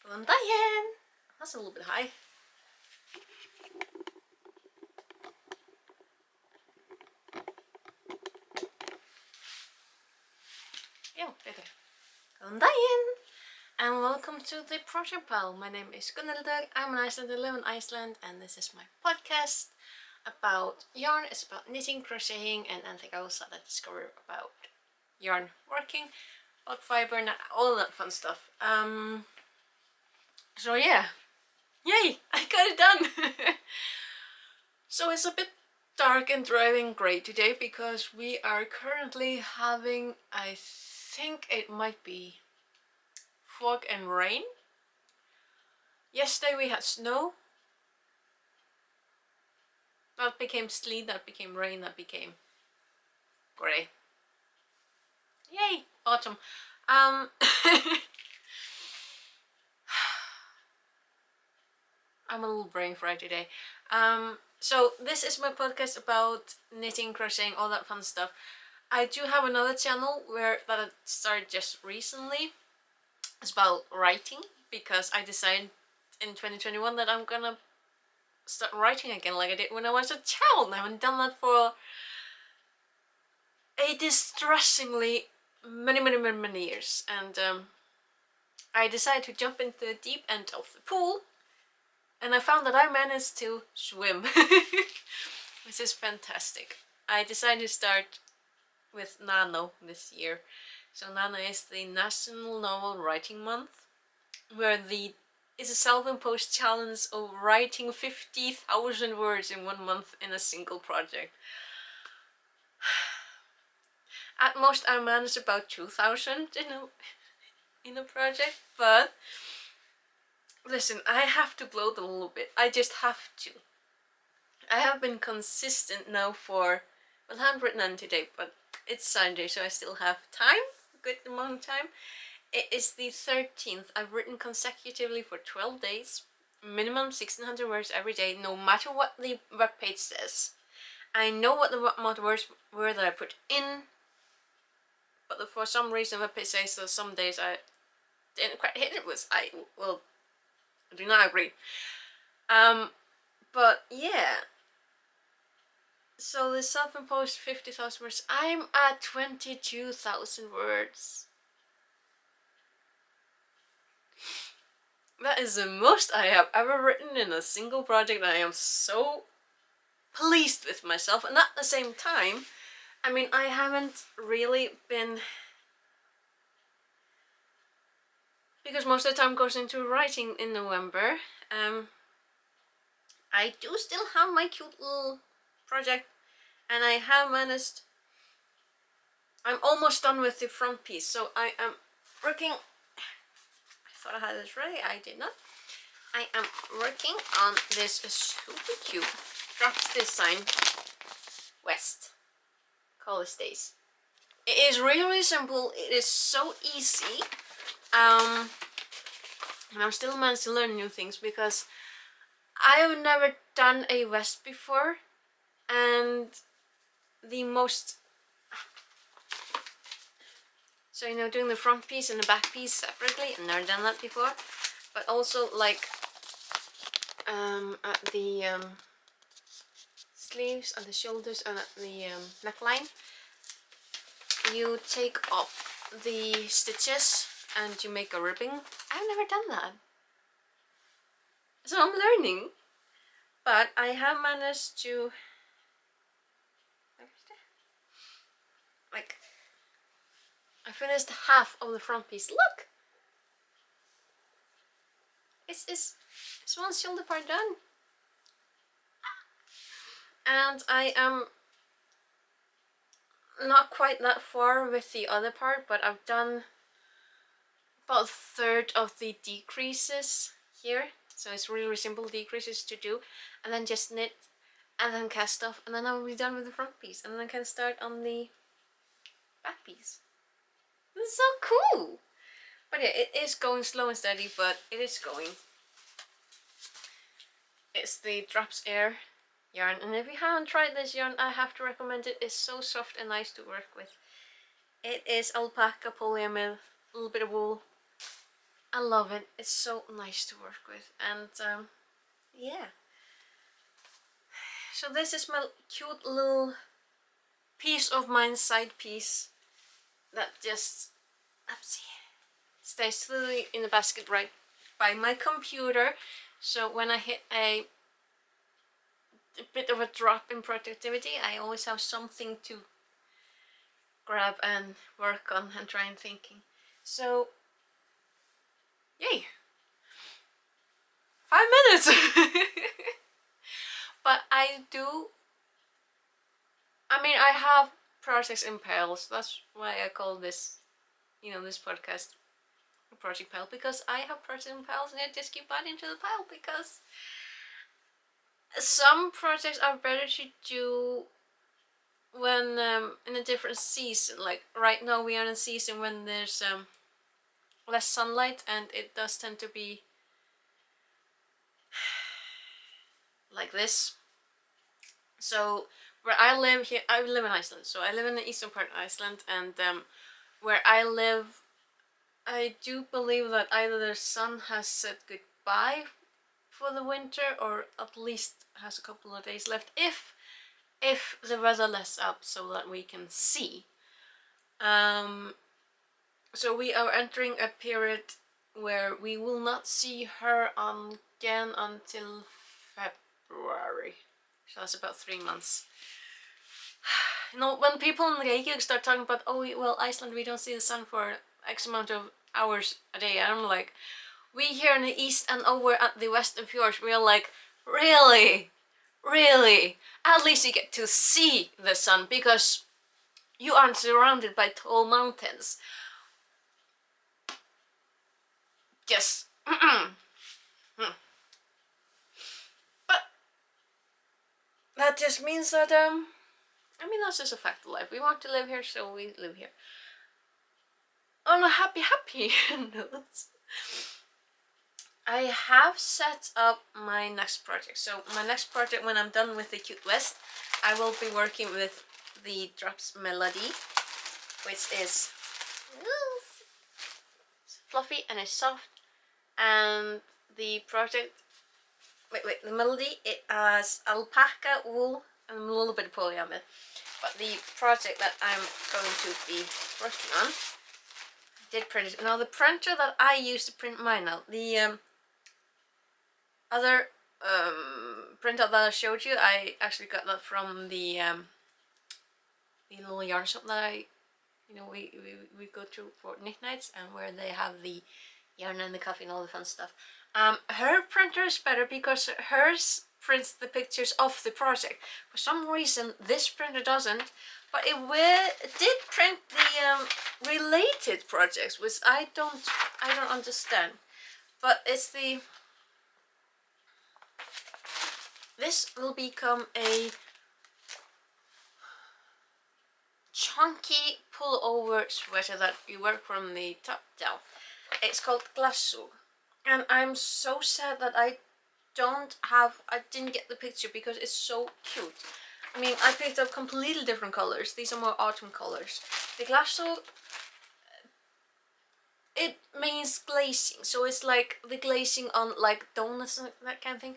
Diane! That's a little bit high. Yo, there. Diane! And welcome to the Project Pal. My name is Gunnildur. I'm an Icelander, live in Iceland, and this is my podcast about yarn. It's about knitting, crocheting, and anything else that I discover about yarn working, about fiber, and all that fun stuff. So yeah, yay! I got it done. So it's a bit dark and driving grey today because we are currently having, I think it might be fog and rain. Yesterday we had snow. That became sleet, that became rain, that became grey. Yay! Autumn. I'm a little brain fried today. So this is my podcast about knitting, crocheting, all that fun stuff. I do have another channel that I started just recently. It's about writing because I decided in 2021 that I'm gonna start writing again like I did when I was a child. I haven't done that for a distressingly many years, and I decided to jump into the deep end of the pool, and I found that I managed to swim, which is fantastic. I decided to start with Nano this year. So Nano is the National Novel Writing Month, where it's a self-imposed challenge of writing 50,000 words in 1 month in a single project. At most I managed about 2,000 in a project, but listen, I have to gloat a little bit. I just have to. I have been consistent now for, well, I haven't written none today, but it's Sunday, so I still have time, a good amount of time. It is the 13th. I've written consecutively for 12 days, minimum 1,600 words every day, no matter what the webpage says. I know what the amount of words were that I put in, but for some reason the webpage says that some days I didn't quite hit it, was I do not agree. But yeah. So the self-imposed 50,000 words, I'm at 22,000 words. That is the most I have ever written in a single project. I am so pleased with myself, and at the same time, I mean, I haven't really been, because most of the time goes into writing in November. I do still have my cute little project, and I have managed, I'm almost done with the front piece, so I am working, I thought I had this ready, I did not. I am working on this super cute Drops Design West College Days. It is really simple, it is so easy, and I'm still managed to learn new things because I have never done a vest before, and so doing the front piece and the back piece separately, I've never done that before, but also like at the sleeves and the shoulders and at the neckline, you take off the stitches and you make a ribbing. I've never done that, so I'm learning, but I have managed to I finished half of the front piece. Look, it's one shoulder part done, and I am not quite that far with the other part, but I've done about a third of the decreases here, so it's really simple decreases to do, and then just knit and then cast off, and then I'll be done with the front piece, and then I can start on the back piece. This is so cool! But yeah, it is going slow and steady, but it is going. It's the Drops Air yarn, and if you haven't tried this yarn, I have to recommend it. It's so soft and nice to work with. It is alpaca, polyamide, a little bit of wool, I love it. It's so nice to work with, and yeah. So this is my cute little piece of mine, side piece, that just stays fully in the basket right by my computer. So when I hit a bit of a drop in productivity, I always have something to grab and work on and try and thinking. So yay, 5 minutes. But I have projects in piles. That's why I call this, this podcast project pile, because I have projects in piles and I just keep adding to the pile, because some projects are better to do when in a different season. Like right now we are in a season when there's less sunlight, and it does tend to be like this. So where I live here, I live in Iceland, so I live in the eastern part of Iceland, and where I live, I do believe that either the sun has said goodbye for the winter, or at least has a couple of days left, if the weather lets up so that we can see. So we are entering a period where we will not see her again until February. So that's about 3 months. When people in Reykjavik start talking about, oh well, Iceland, we don't see the sun for X amount of hours a day, I'm like, we here in the east and over at the western fjords, we're like, really? At least you get to see the sun, because you aren't surrounded by tall mountains. Just but that just means that that's just a fact of life. We want to live here, so we live here. On a happy note, I have set up my next project. So my next project, when I'm done with the Cute West, I will be working with the Drops Melody, which is fluffy and it's soft. And the project, the melody, it has alpaca wool and a little bit of polyamide. But the project that I'm going to be working on, I did print it. Now the printer that I used to print mine out, the other printout that I showed you, I actually got that from the little yarn shop that we go to for knit nights, and where they have the yarn and the coffee and all the fun stuff. Her printer is better because hers prints the pictures of the project. For some reason this printer doesn't, but it did print the related projects, which I don't understand. But it's this will become a chunky pullover sweater that you wear from the top down. It's called Glasso, and I'm so sad that I didn't get the picture, because it's so cute. I picked up completely different colors. These are more autumn colors. The Glasso, it means glazing, so it's like the glazing on like donuts and that kind of thing.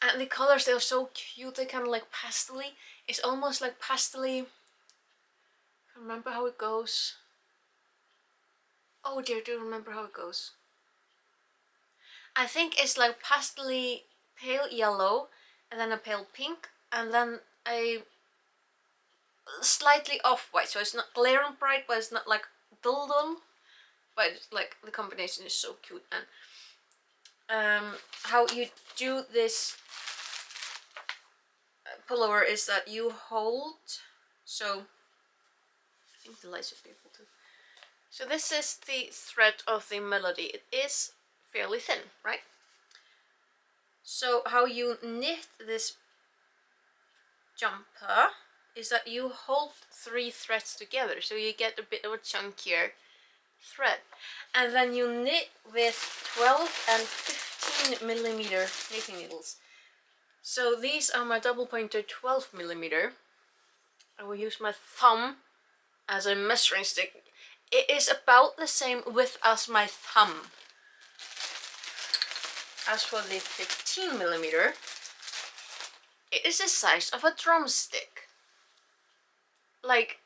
And the colors, they're so cute. They're kind of like pastel-y. It's almost like pastel-y. Remember how it goes? Oh dear, do you remember how it goes? I think it's like pastel-y pale yellow, and then a pale pink, and then a slightly off-white. So it's not glaring bright, but it's not like dull, but it's like the combination is so cute. And how you do this pullover is that you hold, so I think the lights should be able to. So this is the thread of the melody. It is fairly thin, right? So how you knit this jumper is that you hold 3 threads together, so you get a bit of a chunkier thread, and then you knit with 12 and 15 millimeter knitting needles. So these are my double pointed 12 millimeter. I will use my thumb as a measuring stick. It is about the same width as my thumb. as for the 15mm, it is the size of a drumstick. Like,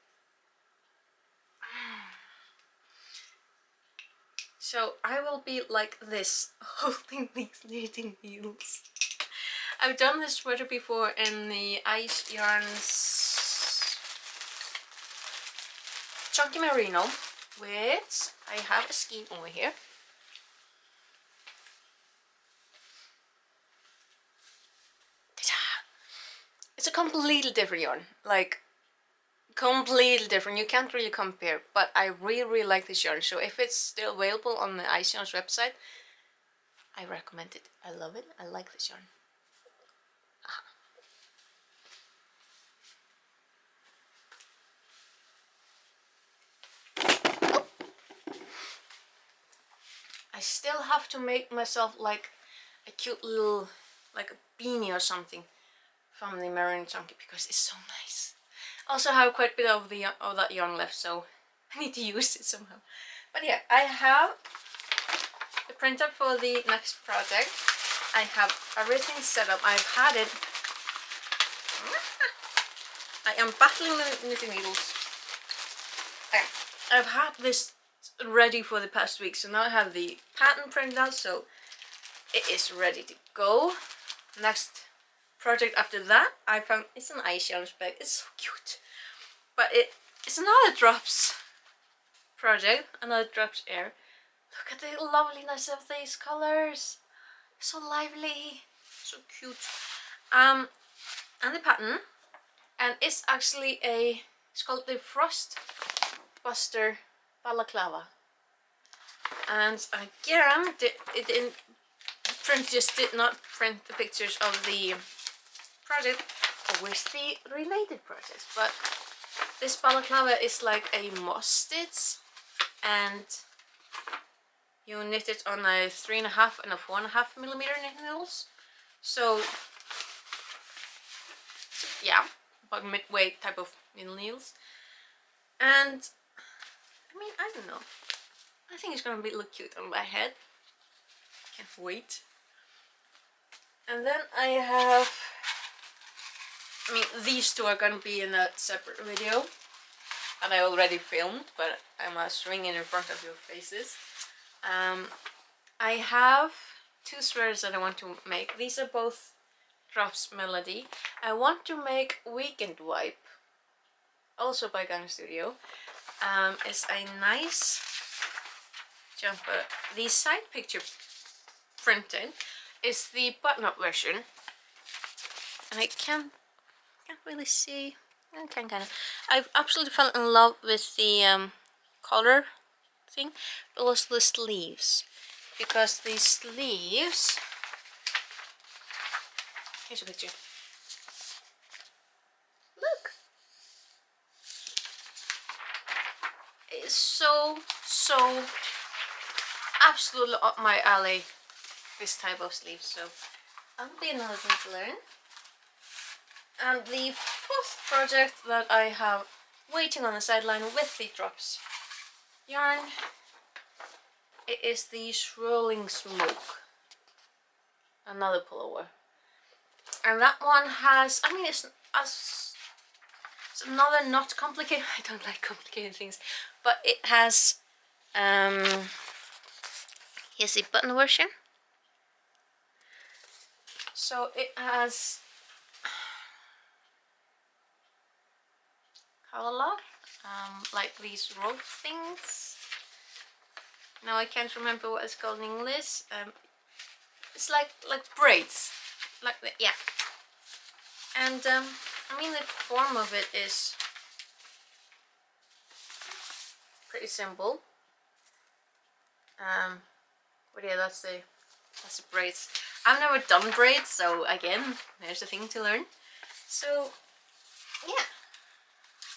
so I will be like this, holding these knitting needles. I've done this sweater before in the Ice Yarns Chunky Merino, which I have a skein over here. It's a completely different yarn, like completely different. You can't really compare, but I really like this yarn. So if it's still available on the Ice Yarns website, I recommend it. I love it. I like this yarn. I still have to make myself like a cute little, like a beanie or something from the Merino Chunky because it's so nice. Also have quite a bit of that yarn left, so I need to use it somehow. But yeah, I have the printer for the next project. I have everything set up. I've had it. I am battling the knitting needles. I've had this ready for the past week, so now I have the pattern printed out, so it is ready to go. Next project after that, I found it's an Ice Yarns bag. It's so cute, but it's another drops project, another drops air. Look at the loveliness of these colors. So lively, so cute. And the pattern, and it's actually it's called the Frost Buster Balaclava. And again, the print just did not print the pictures of the project or with the related projects, but this balaclava is like a moss stitch, and you knit it on a 3.5 and a 4.5mm knitting needles. So yeah, about midway type of knitting needles. And I mean, I don't know. I think it's gonna look cute on my head. Can't wait. And then I have, I mean, these two are gonna be in a separate video, and I already filmed, but I'm swinging in front of your faces. I have two sweaters that I want to make. These are both Drops Melody. I want to make Weekend Wipe, also by Gang Studio. It's a nice jumper. The side picture printing is the button-up version, and I can't really see. I can kind of. I've absolutely fell in love with the color thing, but also the sleeves, because the sleeves. Here's a picture. Look, it's so absolutely up my alley. This type of sleeve, so that'll be another thing to learn. And the fourth project that I have waiting on the sideline with the drops yarn, it is the Swirling Smoke, another pullover. And that one has, I mean, it's another not complicated. I don't like complicated things, but it has here's the button version. So it has color lock, like these rope things. Now I can't remember what it's called in English. It's like braids, like the, yeah. And I mean, the form of it is pretty simple. But yeah, that's the braids. I've never done braids, so again, there's a thing to learn. So yeah,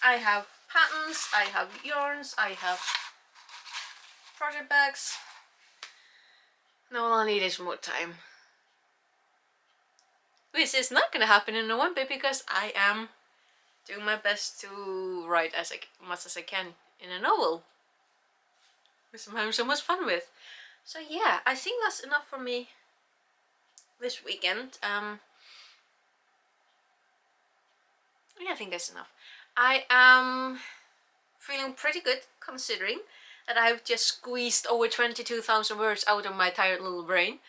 I have patterns, I have yarns, I have project bags. Now all I need is more time. Which is not gonna happen in November because I am doing my best to write as much as I can in a novel, which I'm having so much fun with. So yeah, I think that's enough for me this weekend. Yeah, I think that's enough. I am feeling pretty good considering that I've just squeezed over 22,000 words out of my tired little brain.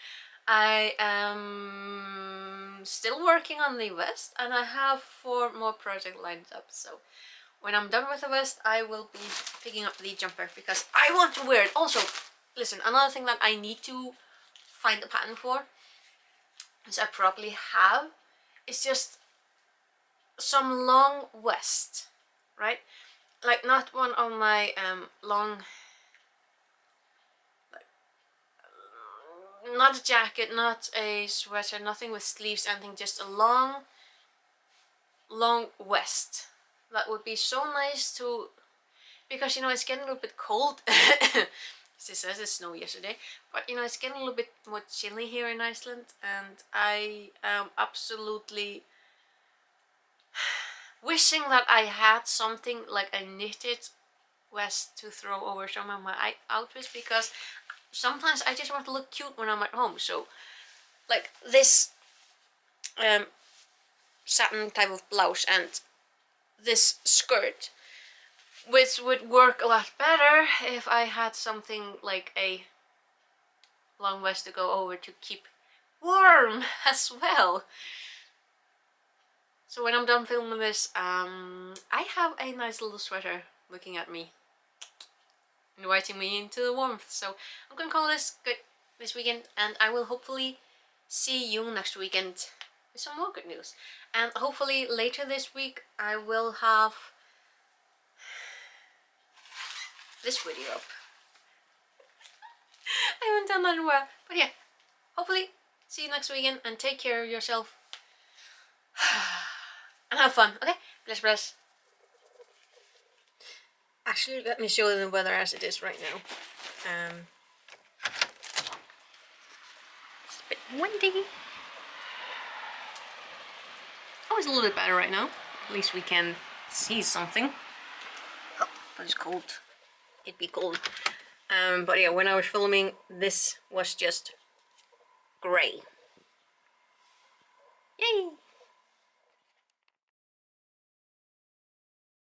I am still working on the vest and I have 4 more projects lined up, so when I'm done with the vest I will be picking up the jumper because I want to wear it. Also, listen, another thing that I need to find a pattern for, which I probably have, is just some long vest, right? Like not one of my long, like, not a jacket, not a sweater, nothing with sleeves, anything, just a long vest. That would be so nice to, because you know it's getting a little bit cold. It says it snowed yesterday, but you know it's getting a little bit more chilly here in Iceland, and I am absolutely wishing that I had something like a knitted vest to throw over some of my outfits, because sometimes I just want to look cute when I'm at home. So like this satin type of blouse and this skirt, which would work a lot better if I had something like a long vest to go over to keep warm as well. So when I'm done filming this, I have a nice little sweater looking at me, inviting me into the warmth. So I'm gonna call this good this weekend, and I will hopefully see you next weekend with some more good news. And hopefully later this week I will have this video up. I haven't done that in a while, but yeah, hopefully see you next weekend and take care of yourself and have fun. Okay, bless, bless. Actually, let me show you the weather as it is right now. It's a bit windy. Oh, it's a little bit better right now. At least we can see something. Oh, but it's cold. It'd be cold. But yeah, when I was filming, this was just grey. Yay!